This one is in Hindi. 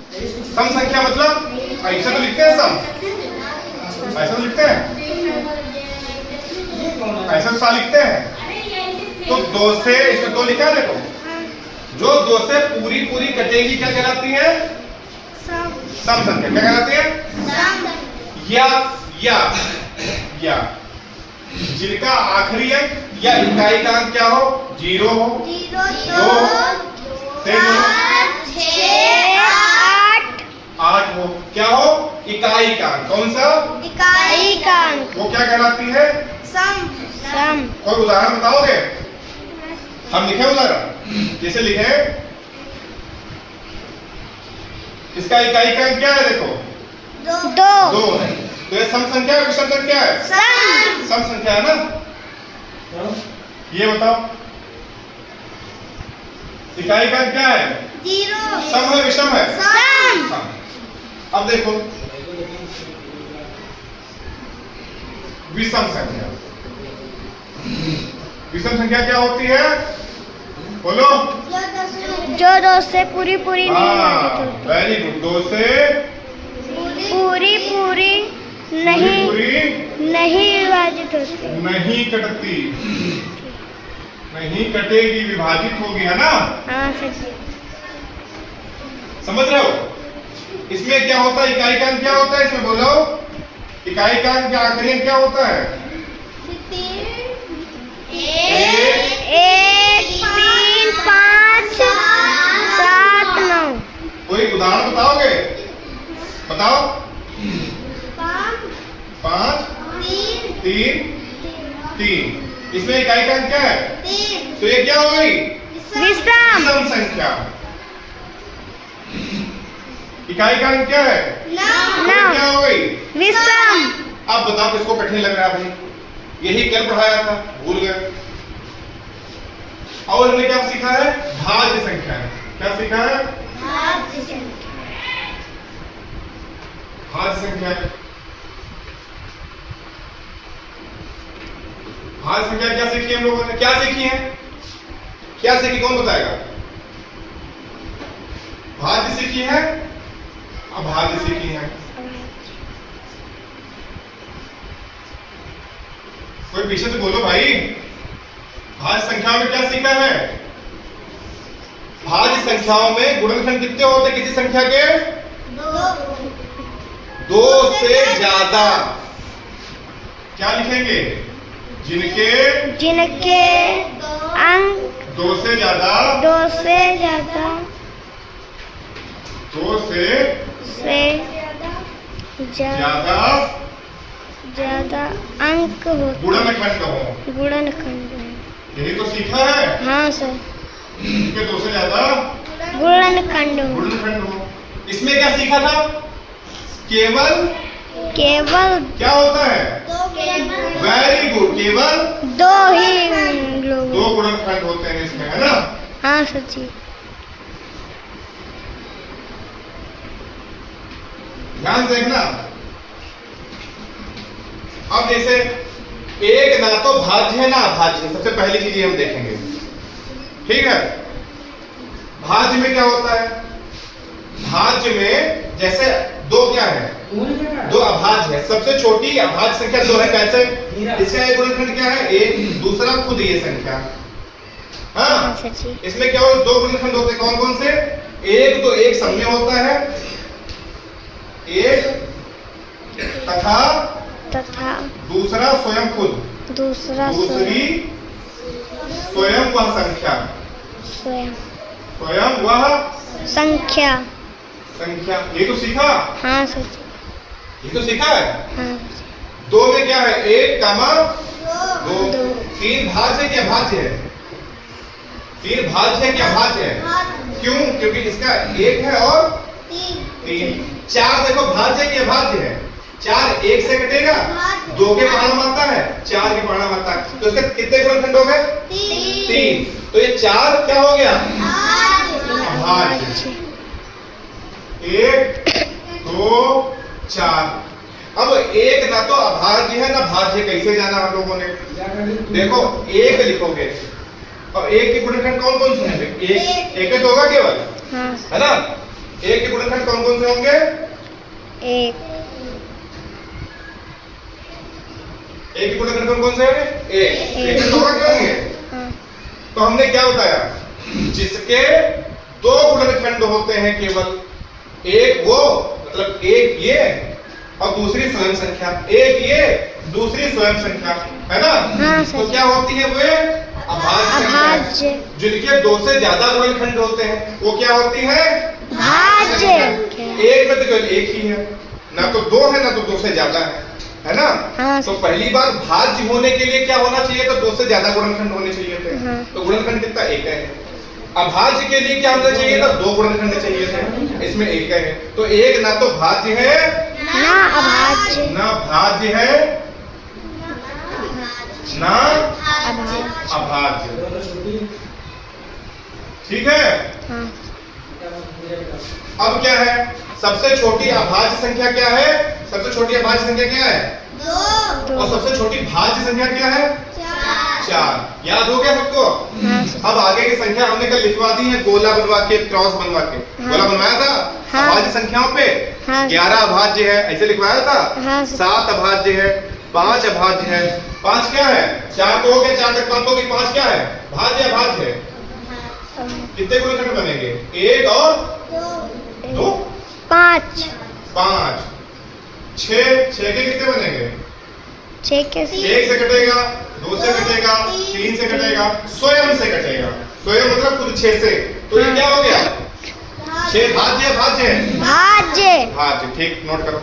सम संख्या मतलब ऐसा तो लिखते हैं सम, ऐसा तो लिखते हैं, ऐसा तो सा लिखते हैं। तो 2 से, इसमें 2 लिखा है देखो, जो 2 से पूरी पूरी कटेगी क्या कहलाती है? सम संख्या। क्या कहलाती है? या जिनका आखिरी अंक या इकाई का अंक क्या हो? 0 हो, 2 8 हो। क्या हो? इकाई का अंक। कौन सा? इकाई का अंक। वो क्या कहलाती है? सम। कोई उदाहरण बताओगे? हम लिखे उदाहरण, जैसे लिखे, इसका इकाई का अंक क्या है? देखो 2 है। तो ये सम संख्या है, विषम संख्या है? सम संख्या है ना। ये बताओ इकाई का अंक क्या है? 0। सम है, विषम है? सम। अब देखो विषम संख्या, विषम संख्या क्या होती है? बोलो। जो 2 से पूरी नहीं विभाजित होती। Very good. 2 से पूरी नहीं विभाजित होती। नहीं कटती, नहीं कटेगी, विभाजित होगी, है ना। हाँ सर। समझ रहे हो? इसमें क्या होता है? इकाई का अंक क्या होता है इसमें? बोलो। इकाई का अंक आखिरी अंक क्या होता है? 1 3 5 7 9। कोई उदाहरण बताओगे? बताओ। 5 3 3। इसमें इकाई का अंक क्या है? 3। तो ये क्या हो गई? विषम संख्या। इकाई का अंक क्या है? 9। क्या हो गई? विषम। अब बताओ किसको कठिन लग रहा है भाई? यही कल पढ़ाया था, भूल गए। और हमने क्या सीखा है? भाज्य संख्या। क्या सीखा है? भाज्य संख्या। भाज्य संख्या क्या सीखी हम लोगों ने? क्या सीखी है? क्या सीखी? कौन बताएगा? भाज्य सीखी है, अभाज्य सीखी है। कोई पीछे से बोलो भाई। भाज्य संख्याओं में क्या सीखा है? भाज्य संख्याओं में गुणनखंड कितने होते हैं किसी संख्या के? 2 से ज्यादा। क्या लिखेंगे? जिनके अंक 2 से ज्यादा 2 से ज्यादा अंक होते। गुणनखंड हो। गुणनखंड। यही तो सीखा है। हाँ सर। जिनके 2 से ज्यादा गुणनखंड हो। इसमें क्या सीखा था? केवल क्या होता है? Very good. केवल 2 ही लोग। 2 गुणनखंड होते हैं इसमें, है ना। हाँ सच्ची। ध्यान से देखना। अब जैसे एक ना तो भाज्य है ना अभाज्य है। सबसे पहली चीज हम देखेंगे, ठीक है। भाज्य में क्या होता है? भाज्य में जैसे 2 क्या है? 2 अभाज्य है। सबसे छोटी अभाज्य संख्या 2 है। कैसे? इसका एक गुणनखंड क्या है? 1। दूसरा खुद ये संख्या। हाँ, इसमें क्या हो? 2 गुणनखंड होते हैं। कौन कौन से? एक तो एक सम में होता है, एक तथा दूसरा स्वयं खुद। दूसरी स्वयं वह संख्या। स्वयं वह संख्या। ये तो सीखा। हाँ सच। ये तो सीखा है। हाँ। 2 में क्या है? 1, 2। 3 भाज्य है कि अभाज्य है? 3 भाज्य है कि अभाज्य है? क्यों? क्योंकि इसका 1 है और 3। 4 देखो भाज्य है कि अभाज्य है? 4 1 से कटेगा, 2 के परिणाम आता है, 4 के परिणाम आता है। तो इसके कितने गुणनखंड हो गए? 3। तो ये 4 क्या हो गया? अभाज्य। 1 2 4। अब 1 ना तो अभाज्य है ना भाज्य। कैसे जाना हम लोगों ने? देखो 1 लिखोगे और 1 के गुणनखंड कौन कौन से हैं? 1 तो होगा केवल, है ना। एक के गुणनखंड कौन कौन से होंगे? एक एक के गुणनखंड कौन कौन से होंगे? एक के दो क्यों होंगे? हाँ तो हमने क्या बताया, जिसके दो गुणनखंड होते हैं केवल, एक वो मतलब एक ये और दूसरी स्वयं संख्या, एक ये दूसरी स्वयं संख्या, है ना? हाँ, तो क्या होती है वे? अभाज्य संख्या। अभाज्य। जिनके दो से ज्यादा गुणनखंड होते हैं वो क्या होती है? भाज्य। एक में तो केवल एक ही है, ना तो दो है ना तो दो से ज्यादा है ना? हाँ, तो पहली बात भाज्य होने के लिए क्या होना चाहिए? तो दो से ज्यादा गुणनखंड होने चाहिए थे। हाँ। तो गुणनखंड कितना? एक है। अभाज्य के लिए क्या होना चाहिए था? दो गुणनखंड चाहिए थे, इसमें एक है। तो एक ना तो भाज्य है ना अभाज्य। ना भाज्य है ना अभाज्य। ठीक है? हाँ अब क्या है? सबसे छोटी अभाज्य संख्या क्या है? सबसे छोटी अभाज्य संख्या क्या है? दो। और सबसे छोटी भाज्य संख्या क्या है? चार। याद हो गया सबको? हाँ अब आगे की संख्या हमने कल लिखवा दी है, गोला बनवा के, क्रॉस बनवा के। हाँ। गोला बनवाया था हाँ। अभाज्य संख्याओं पे। हाँ। 11 अभाज्य है, ऐसे लिखवाया था। हाँ। 7 अभाज्य है, 5 अभाज्य है। 5 क्या है? 4 तो हो गए, 4 तक 5 हो गई। 5 क्या है? भाज्य अभाज्य है। कितने गुणनखंड बनेंगे? एक और दो, 5 5, 6 के कितने बनेंगे? 6 के 1 से कटेगा, 2 से कटेगा, 3 से कटेगा, स्वयं से कटेगा। स्वयं मतलब खुद 6 से। तो ये क्या हो गया? 6 भाज्य है, भाज्य है, भाज्य। भाज्य। ठीक, नोट करो।